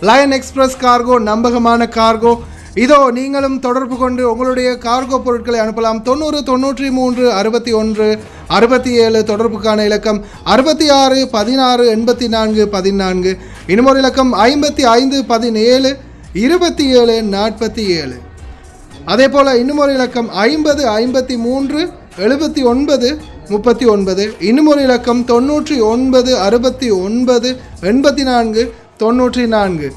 Line express cargo நம்பகமான cargo. இதோ நீங்களும் தொடர்பு கொண்டு உங்களுடைய கார்கோ பொருட்களை அனுப்பலாம். 90 93 61 67 தொடர்புக்கான இலக்கம் 66 16 84 14. இன்னொரு இலக்கம் 55 17 27 47. அதே போல் இன்னுமொரு இலக்கம் 50 53 79 39. இன்னுமொரு இலக்கம் 99 69 84 94.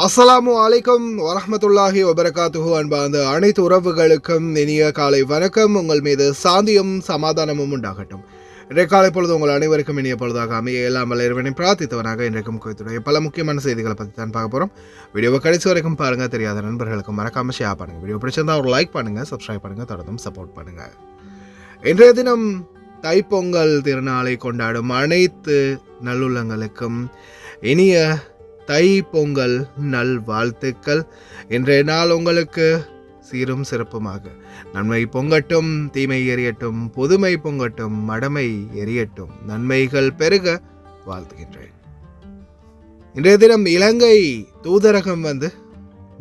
அஸ்ஸலாமு அலைக்கும் வரஹ்மத்துல்லாஹி வபரகாத்துஹு. அன்பார்ந்த அனைத்து உறவுகளுக்கும் இனிய காலை வணக்கம். உங்கள் மீது சாந்தியும் சமாதானமும் உண்டாகட்டும். இன்றைய காலை பொழுது உங்கள் அனைவருக்கும் இனிய பொழுதாக அமைய எல்லாம் வல்ல இறைவனை பிரார்த்தித்தவனாக இன்றைக்கும் குவைத்துடைய பல முக்கியமான செய்திகளை பற்றி தான் பார்க்க போகிறோம். வீடியோவை கடைசி வரைக்கும் பாருங்கள். தெரியாத நண்பர்களுக்கும் மறக்காமல் ஷேர் பண்ணுங்கள். வீடியோ பிடிச்சிருந்தா ஒரு லைக் பண்ணுங்கள், சப்ஸ்கிரைப் பண்ணுங்கள், தொடர்ந்தும் சப்போர்ட் பண்ணுங்கள். இன்றைய தினம் தைப்பொங்கல் திருநாளை கொண்டாடும் அனைத்து நல்லுள்ளங்களுக்கும் இனிய தை பொங்கல் நல் வாழ்த்துக்கள். இன்றைய நாள் உங்களுக்கு சீரும் சிறப்புமாக நன்மை பொங்கட்டும், தீமை எரியட்டும், புதுமை பொங்கட்டும், மடமை எரியட்டும், நன்மைகள் பெருக வாழ்த்துகின்றேன். இன்றைய தினம் இலங்கை தூதரகம்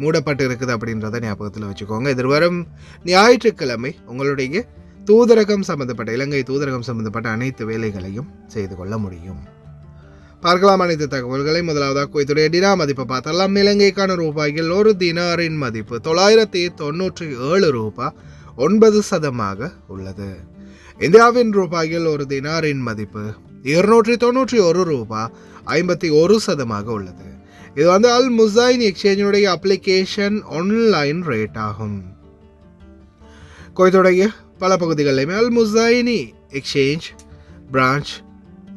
மூடப்பட்டு இருக்குது அப்படின்றத ஞாபகத்தில் வச்சுக்கோங்க. எதிர்வரும் ஞாயிற்றுக்கிழமை உங்களுடைய தூதரகம் சம்பந்தப்பட்ட இலங்கை தூதரகம் சம்பந்தப்பட்ட அனைத்து வேலைகளையும் செய்து கொள்ள முடியும். பார்க்கலாம் அனைத்து தகவல்களை. முதலாவதாக குவைத்துடைய டினா மதிப்பை பார்த்தலாம். இலங்கைக்கான ரூபாய்கள் ஒரு தினாரின் மதிப்பு 997 ரூபாய் 9% உள்ளது. இந்தியாவின் ரூபாய்கள் ஒரு தினாரின் மதிப்பு 291 ரூபாய் 51% உள்ளது. இது அல் முசைன் எக்ஸ்சேஞ்சுடைய அப்ளிகேஷன் ஆன்லைன் ரேட் ஆகும். குவைத்துடைய பல பகுதிகளிலுமே அல் முசைனி எக்ஸ்சேஞ்ச் பிரான்ச்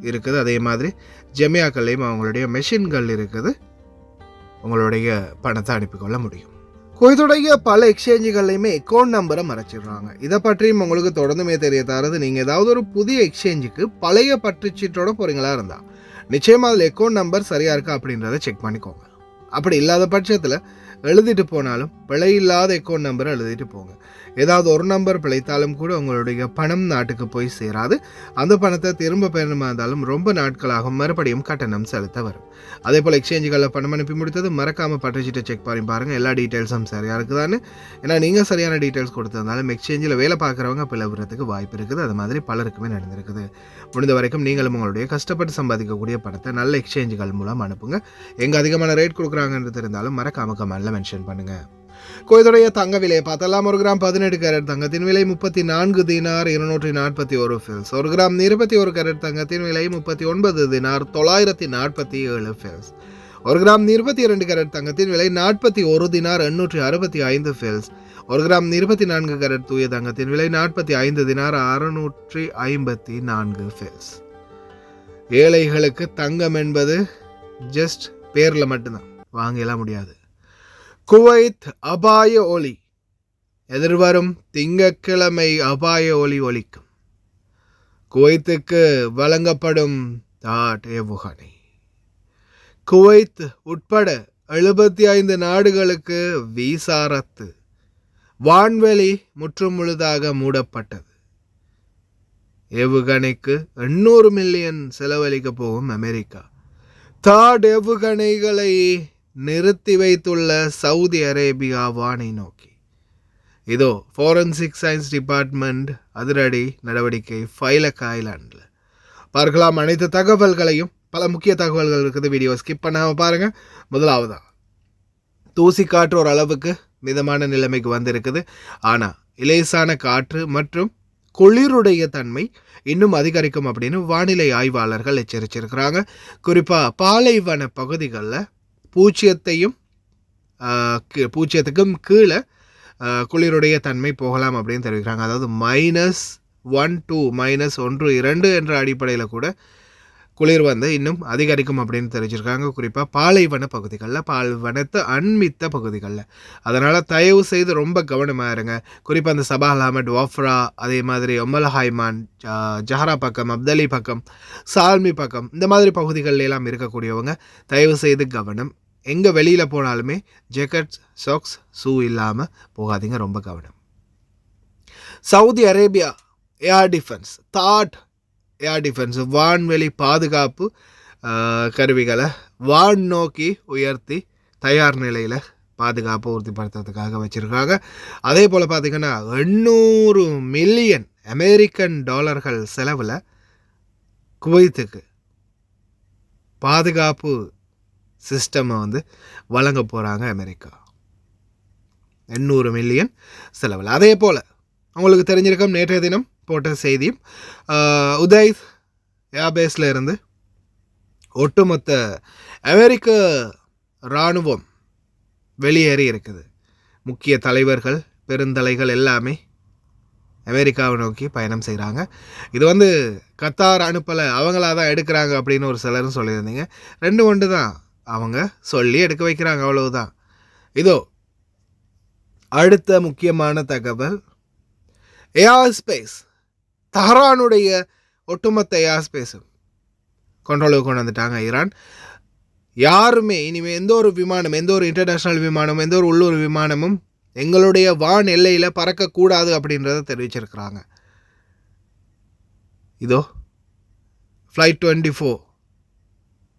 இருக்குது. அதே மாதிரி ஜெமியாக்கள்லையும் அவங்களுடைய மெஷின்கள் இருக்குது. உங்களுடைய பணத்தை அனுப்பிக்கொள்ள முடியும். குவைத்துடைய பல எக்ஸ்சேஞ்சுகள்லையுமே அக்கௌண்ட் நம்பரை மறைச்சிடுறாங்க. இதை பற்றியும் உங்களுக்கு தொடர்ந்துமே தெரிய தரது. நீங்கள் ஏதாவது ஒரு புதிய எக்ஸ்சேஞ்சுக்கு பழைய பற்றுச்சீட்டோட போகிறீங்களா இருந்தால் நிச்சயமாக அதில் அக்கௌண்ட் நம்பர் சரியாக இருக்கா அப்படின்றத செக் பண்ணிக்கோங்க. அப்படி இல்லாத பட்சத்தில் எழுதிட்டு போனாலும் பிழை இல்லாத அக்கௌண்ட் நம்பரை எழுதிட்டு போங்க. ஏதாவது ஒரு நம்பர் பிழைத்தாலும் கூட உங்களுடைய பணம் நாட்டுக்கு போய் சேராது. அந்த பணத்தை திரும்ப பெறணுமா இருந்தாலும் ரொம்ப நாட்களாகும். மறுபடியும் கட்டணம் செலுத்த வரும். அதே போல் எக்ஸ்சேஞ்சுகளில் பணம் அனுப்பி முடித்தது மறக்காமல் பற்றுச்சீட்டை செக் பண்ணி பாருங்கள். எல்லா டீட்டெயில்ஸும் சரியாக இருக்குதான்னு. ஏன்னா நீங்கள் சரியான டீட்டெயில்ஸ் கொடுத்திருந்தாலும் எக்ஸ்சேஞ்சில் வேலை பார்க்குறவங்க பிளவுறதுக்கு வாய்ப்பு இருக்குது. அது மாதிரி பலருக்குமே நடந்திருக்குது. முடிந்த வரைக்கும் நீங்களும் உங்களுடைய கஷ்டப்பட்டு சம்பாதிக்கக்கூடிய பணத்தை நல்ல எக்ஸ்சேஞ்சுகள் மூலம் அனுப்புங்க. எங்கே அதிகமான ரேட் கொடுக்குறாங்கன்னு தெரிந்தாலும் மறக்காம கமெண்ட்ல மென்ஷன் பண்ணுங்க. குவைத்துடைய தங்க விலையை பார்த்தலாம். 1 கிராம் 18 கேரட் தங்கத்தின் விலை 34 தினார் 241 ஃபில்ஸ். 1 கிராம் 21 கேரட் தங்கத்தின் விலை 39 தினார் 947 ஃபில்ஸ். 1 கிராம் 22 கேரட் தங்கத்தின் விலை 41 தினார் 865 ஃபில்ஸ். 1 கிராம் 24 கேரட் தூய தங்கத்தின் விலை 45 தினார் 654 ஃபில்ஸ். ஏழைகளுக்கு தங்கம் என்பது ஜஸ்ட் பேரில் மட்டும்தான், வாங்கலாம் முடியாது. குவைத் அபாய ஒலி. எதிர்வரும் திங்கட்கிழமை அபாய ஒலி ஒலிக்கும். குவைத்துக்கு வழங்கப்படும் தாட் ஏவுகணை. குவைத் உட்பட 75 நாடுகளுக்கு வீசா ரத்து. வான்வெளி முற்றும் முழுதாக மூடப்பட்டது. ஏவுகணைக்கு 800 மில்லியன் செலவழிக்க போகும் அமெரிக்கா. தாட் ஏவுகணைகளை நிறுத்தி வைத்துள்ள சவுதி அரேபியா வானை நோக்கி. இதோ ஃபாரன்சிக் சயின்ஸ் டிபார்ட்மெண்ட் அதிரடி நடவடிக்கை ஃபைலக் ஐலாண்டில். பார்க்கலாம் அனைத்து தகவல்களையும். பல முக்கிய தகவல்கள் இருக்குது. வீடியோ ஸ்கிப் பண்ணாமல் பாருங்கள். முதலாவதா தூசி காற்று ஓரளவுக்கு மிதமான நிலைமைக்கு வந்திருக்குது. ஆனால் இலேசான காற்று மற்றும் குளிருடைய தன்மை இன்னும் அதிகரிக்கும் அப்படின்னு வானிலை ஆய்வாளர்கள் எச்சரிச்சிருக்கிறாங்க. குறிப்பாக பாலைவன பகுதிகளில் பூஜ்ஜியத்துக்கும் கீழே குளிருடைய தன்மை போகலாம் அப்படின்னு தெரிவிக்கிறாங்க. அதாவது -1 to -1 2 என்ற அடிப்படையில் கூட குளிர் இன்னும் அதிகரிக்கும் அப்படின்னு தெரிவிச்சிருக்காங்க. குறிப்பாக பாலைவன பகுதிகளில், பாலைவனத்தை அண்மித்த பகுதிகளில். அதனால் தயவு செய்து ரொம்ப கவனமாக இருங்க. குறிப்பாக அந்த சபால் அஹமட், வாஃப்ரா, அதே மாதிரி ஒமல் ஹைமான், ஜஹரா பக்கம், அப்தலி பக்கம், சால்மி பக்கம், இந்த மாதிரி பகுதிகளில் எல்லாம் இருக்கக்கூடியவங்க தயவு செய்து கவனம். எங்கே வெளியில் போனாலுமே ஜாக்கெட், சாக்ஸ், ஷூ இல்லாமல் போகாதீங்க. ரொம்ப கவனம். Saudi Arabia air defence, thought air defence வான்வெளி பாதுகாப்பு கருவிகளை வான் நோக்கி உயர்த்தி தயார் நிலையில் பாதுகாப்பை உறுதிப்படுத்துறதுக்காக வச்சுருக்காங்க. அதே போல் பார்த்திங்கன்னா 800 மில்லியன் அமெரிக்கன் டாலர்கள் செலவில் குவைத்துக்கு பாதுகாப்பு சிஸ்டமை வழங்க போகிறாங்க அமெரிக்கா. 800 மில்லியன் செலவில். அதே போல் உங்களுக்கு தெரிஞ்சிருக்கும் நேற்றைய தினம் போட்ட செய்தியும் உதய் ஏர்பேஸில் இருந்து ஒட்டுமொத்த அமெரிக்க இராணுவம் வெளியேறி இருக்குது. முக்கிய தலைவர்கள் பெருந்தலைகள் எல்லாமே அமெரிக்காவை நோக்கி பயணம் செய்கிறாங்க. இது கத்தார் அனுப்பலை, அவங்களாக தான் எடுக்கிறாங்க அப்படின்னு ஒரு சிலரும் சொல்லியிருந்தீங்க. 2 ஒன்று தான், அவங்க சொல்லி எடுக்க வைக்கிறாங்க, அவ்வளவுதான். இதோ அடுத்த முக்கியமான தகவல், ஏர் ஸ்பேஸ் தஹ்ரானுடைய ஒட்டுமொத்த ஏர் ஸ்பேஸும் கண்ட்ரோலுக்கு கொண்டு வந்துட்டாங்க ஈரான். யாருமே இனிமேல் எந்த ஒரு விமானம், எந்த ஒரு இன்டர்நேஷ்னல் விமானம், எந்த ஒரு உள்ளூர் விமானமும் எங்களுடைய வான் எல்லையில் பறக்கக்கூடாது அப்படின்றத தெரிவிச்சிருக்கிறாங்க. இதோ ஃப்ளைட் 24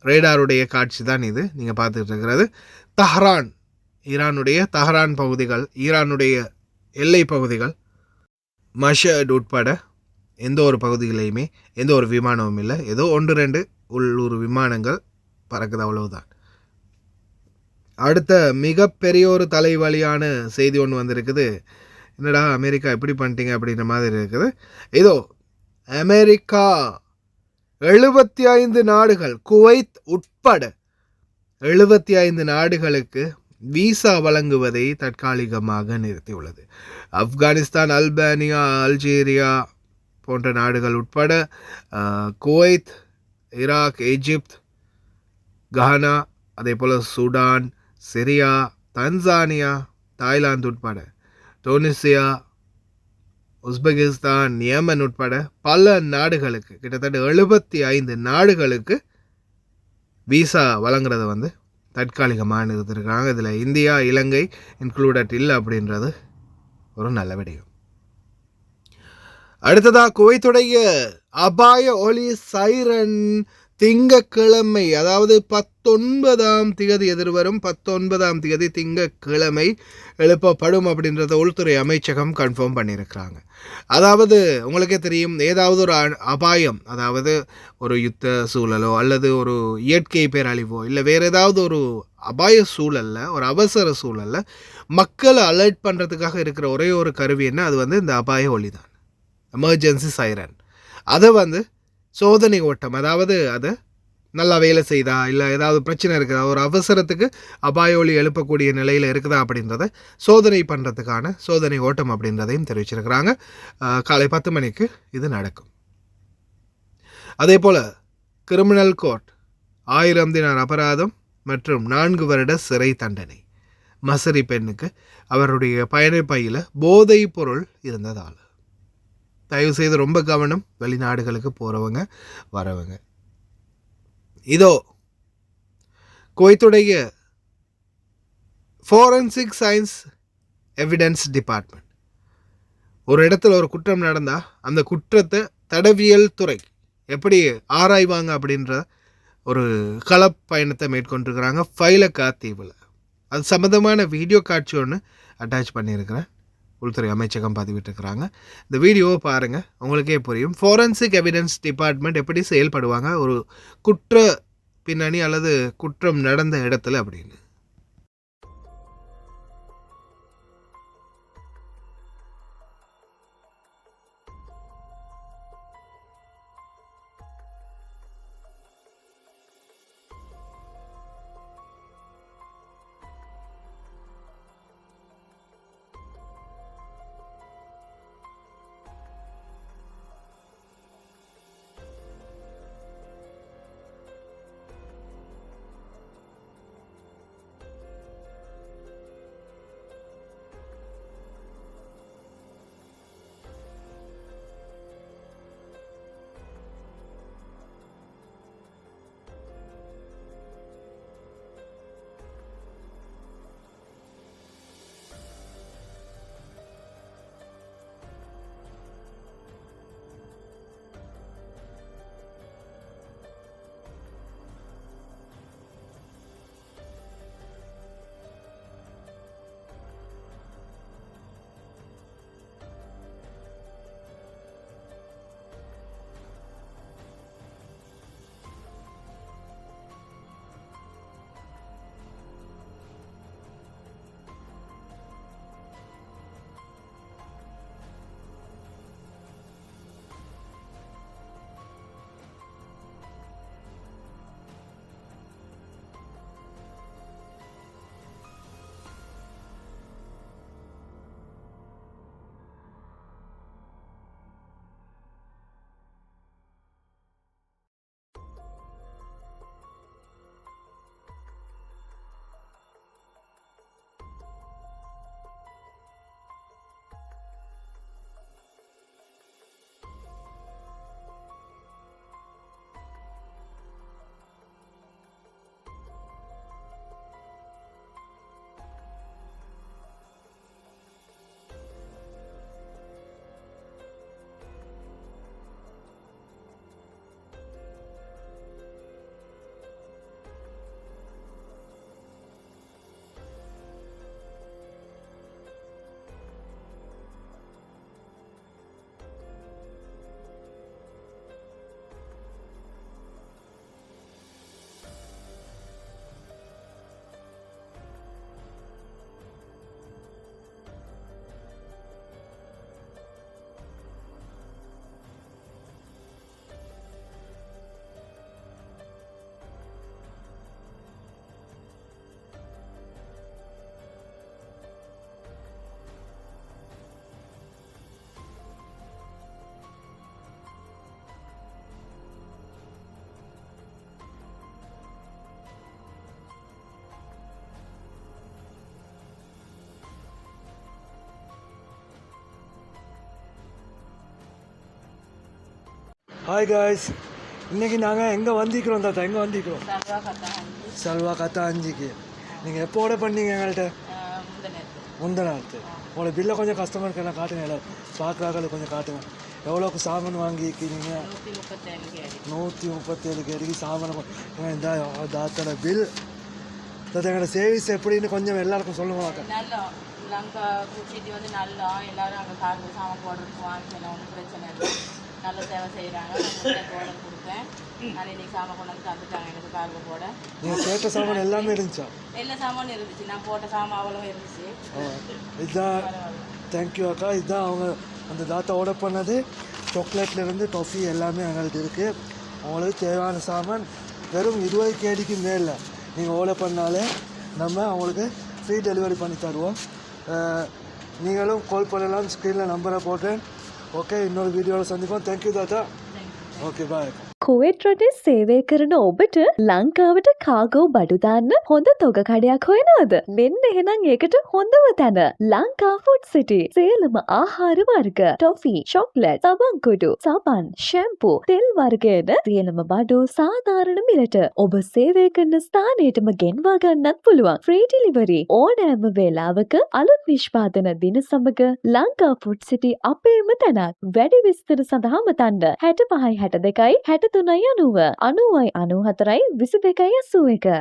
ரேடாருடைய காட்சி தான் இது நீங்கள் பார்த்துட்டு இருக்கிறது. தஹ்ரான், ஈரானுடைய தஹ்ரான் பகுதிகள், ஈரானுடைய எல்லை பகுதிகள், மஷட் உட்பட எந்த ஒரு பகுதிகளையுமே எந்த ஒரு விமானமும் இல்லை. ஏதோ 1-2 உள்ளூர் விமானங்கள் பறக்குது, அவ்வளவுதான். அடுத்த மிகப்பெரிய ஒரு தலைவலியான செய்தி ஒன்று வந்திருக்குது. என்னடா அமெரிக்கா எப்படி பண்ணிட்டீங்க அப்படின்ற மாதிரி இருக்குது. இதோ அமெரிக்கா 75 நாடுகள், குவைத் உட்பட 75 நாடுகளுக்கு விசா வழங்குவதை தற்காலிகமாக நிறுத்தியுள்ளது. ஆப்கானிஸ்தான், அல்பேனியா, அல்ஜீரியா போன்ற நாடுகள் உட்பட குவைத், ஈராக், எகிப்த், கானா, அதே போல் சூடான், சிரியா, தன்சானியா, தாய்லாந்து உட்பட டூனிசியா, உஸ்பெகிஸ்தான், யேமன் உட்பட பல நாடுகளுக்கு, கிட்டத்தட்ட 75 நாடுகளுக்கு விசா வழங்குறதை தற்காலிகமாக நிறுத்திருக்காங்க. இதில் இந்தியா, இலங்கை இன்க்ளூடட் இல்லை அப்படின்றது ஒரு நல்ல விடயம். அடுத்ததாக குவைத்துடைய அபாய ஒலி சைரன் திங்கக்கிழமை, அதாவது 19ஆம் தேதி, எதிர்வரும் 19ஆம் தேதி திங்கக்கிழமை எழுப்பப்படும் அப்படின்றத உள்துறை அமைச்சகம் கன்ஃபார்ம் பண்ணியிருக்கிறாங்க. அதாவது உங்களுக்கே தெரியும், ஏதாவது ஒரு அபாயம், அதாவது ஒரு யுத்த சூழலோ அல்லது ஒரு இயற்கை பேரழிவோ இல்லை வேறு ஏதாவது ஒரு அபாய சூழலில், ஒரு அவசர சூழலில் மக்களை அலர்ட் பண்ணுறதுக்காக இருக்கிற ஒரே ஒரு கருவி என்ன, அது இந்த அபாய ஒலி தான், எமர்ஜென்சி சைரன். அதை சோதனை ஓட்டம், அதாவது அது நல்லா வேலை செய்தா, இல்லை ஏதாவது பிரச்சனை இருக்குதா, ஒரு அவசரத்துக்கு அபாய ஒலி எழுப்பக்கூடிய நிலையில் இருக்குதா அப்படின்றத சோதனை பண்ணுறதுக்கான சோதனை ஓட்டம் அப்படின்றதையும் தெரிவிச்சிருக்கிறாங்க. காலை 10 மணிக்கு இது நடக்கும். அதே போல் கிரிமினல் கோர்ட் 1000 தினார் அபராதம் மற்றும் 4 வருட சிறை தண்டனை மசரி பெண்ணுக்கு அவருடைய பயணப்பையில் போதைப் பொருள் இருந்ததால். தயவு செய்து ரொம்ப கவனம், வெளிநாடுகளுக்கு போகிறவங்க வரவங்க. இதோ குவைத்துடைய ஃபோரன்சிக் சயின்ஸ் எவிடன்ஸ் டிபார்ட்மெண்ட், ஒரு இடத்துல ஒரு குற்றம் நடந்தால் அந்த குற்றத்தை தடவியல் துறை எப்படி ஆராய்வாங்க அப்படின்ற ஒரு களப்பயணத்தை மேற்கொண்டிருக்கிறாங்க ஃபைலக்கா தீவில். அது சம்மந்தமான வீடியோ காட்சி ஒன்று அட்டாச் பண்ணியிருக்கிறேன், உள்துறை அமைச்சகம் பதிவிட்டிருக்கிறாங்க. இந்த வீடியோவை பாருங்கள், உங்களுக்கே புரியும் ஃபோரன்சிக் எவிடன்ஸ் டிபார்ட்மெண்ட் எப்படி செயல்படுவாங்க ஒரு குற்ற பின்னணி அல்லது குற்றம் நடந்த இடத்துல அப்படின்னு. ஹாய் காய்ஸ், இன்றைக்கி நாங்கள் எங்கே வந்திக்கிறோம் தாத்தா? எங்கே வந்திக்கிறோம்? சல்வா கத்தா 5க்கு. நீங்கள் எப்போ ஆர்டர் பண்ணீங்க எங்கள்கிட்ட? முந்தநாத்து. உங்களோட பில்லை கொஞ்சம் கஸ்டமருக்கு எல்லாம் காட்டுங்க, எல்லாம் பார்க்குறாங்க, கொஞ்சம் காட்டுங்க. எவ்வளோக்கு சாமான் வாங்கிக்கிறீங்க? 137 கேடிக்கு சாமான். இந்த தாத்தோட பில். தாத்தா எங்களோட சர்வீஸ் எப்படின்னு கொஞ்சம் எல்லாருக்கும் சொல்லுவாங்க. லங்கா குச்சிட்டு வந்து நல்லா எல்லாரும் அங்கே கார்டு சாமான் போடுறதுக்கு வாங்கிக்கலாம், ஒன்றும் பிரச்சனை இல்லை. நல்ல சேவை செய்கிறாங்க. நான் ஆர்டர் கொடுத்தேன். நான் இன்னைக்கு சாமான் கொண்டு வந்து தந்துட்டாங்க எனக்கு கார்டு போட. நீங்கள் கேட்ட சாமான் எல்லாமே இருந்துச்சா? எல்லா சாமானும் இருந்துச்சு. நான் போட்ட சாமான் அவ்வளோ இருந்துச்சு. இதுதான். தேங்க்யூ அக்கா. இதுதான் அவங்க அந்த தாத்தா ஆர்டர் பண்ணது. சாக்லேட்லேருந்து டொஃபி எல்லாமே எங்களுக்கு இருக்குது. அவங்களுக்கு தேவையான சாமான் வெறும் 20 கேடிக்கு மேலே நீங்கள் ஆர்டர் பண்ணாலே நம்ம அவங்களுக்கு ஃப்ரீ டெலிவரி பண்ணி தருவோம். நீங்களும் கால் பண்ணலாம். ஸ்க்ரீனில் நம்பரை போட்டேன். ஓகே, இன்னொரு வீடியோவில் சந்திப்போம். தேங்க்யூ தாத்தா. ஓகே, பாய். කුවේට් රටේ සේවය කරන ඔබට ලංකාවට කාගෝ බඩු දාන්න හොඳ තොග කඩයක් හොයනවද? මෙන්න එහෙනම් ඒකට හොඳම තැන ලංකා ෆුඩ් සිටි. සියලුම ආහාර වර්ග, ටොෆි, චොක්ලට්, සබන්කුඩු, සබන්, ෂැම්පූ, තෙල් වර්ගයන සියලුම බඩු සාධාරණ මිලට ඔබ සේවය කරන ස්ථානයටම ගෙන්වා ගන්නත් පුළුවන්. ෆ්‍රී ඩිලිවරි ඕනෑම වේලාවක අලුත් නිෂ්පාදන දින සමග ලංකා ෆුඩ් සිටි අපේම තැනක්. වැඩි විස්තර සඳහා මතන්න 65 62 63 90 90 94 22 81.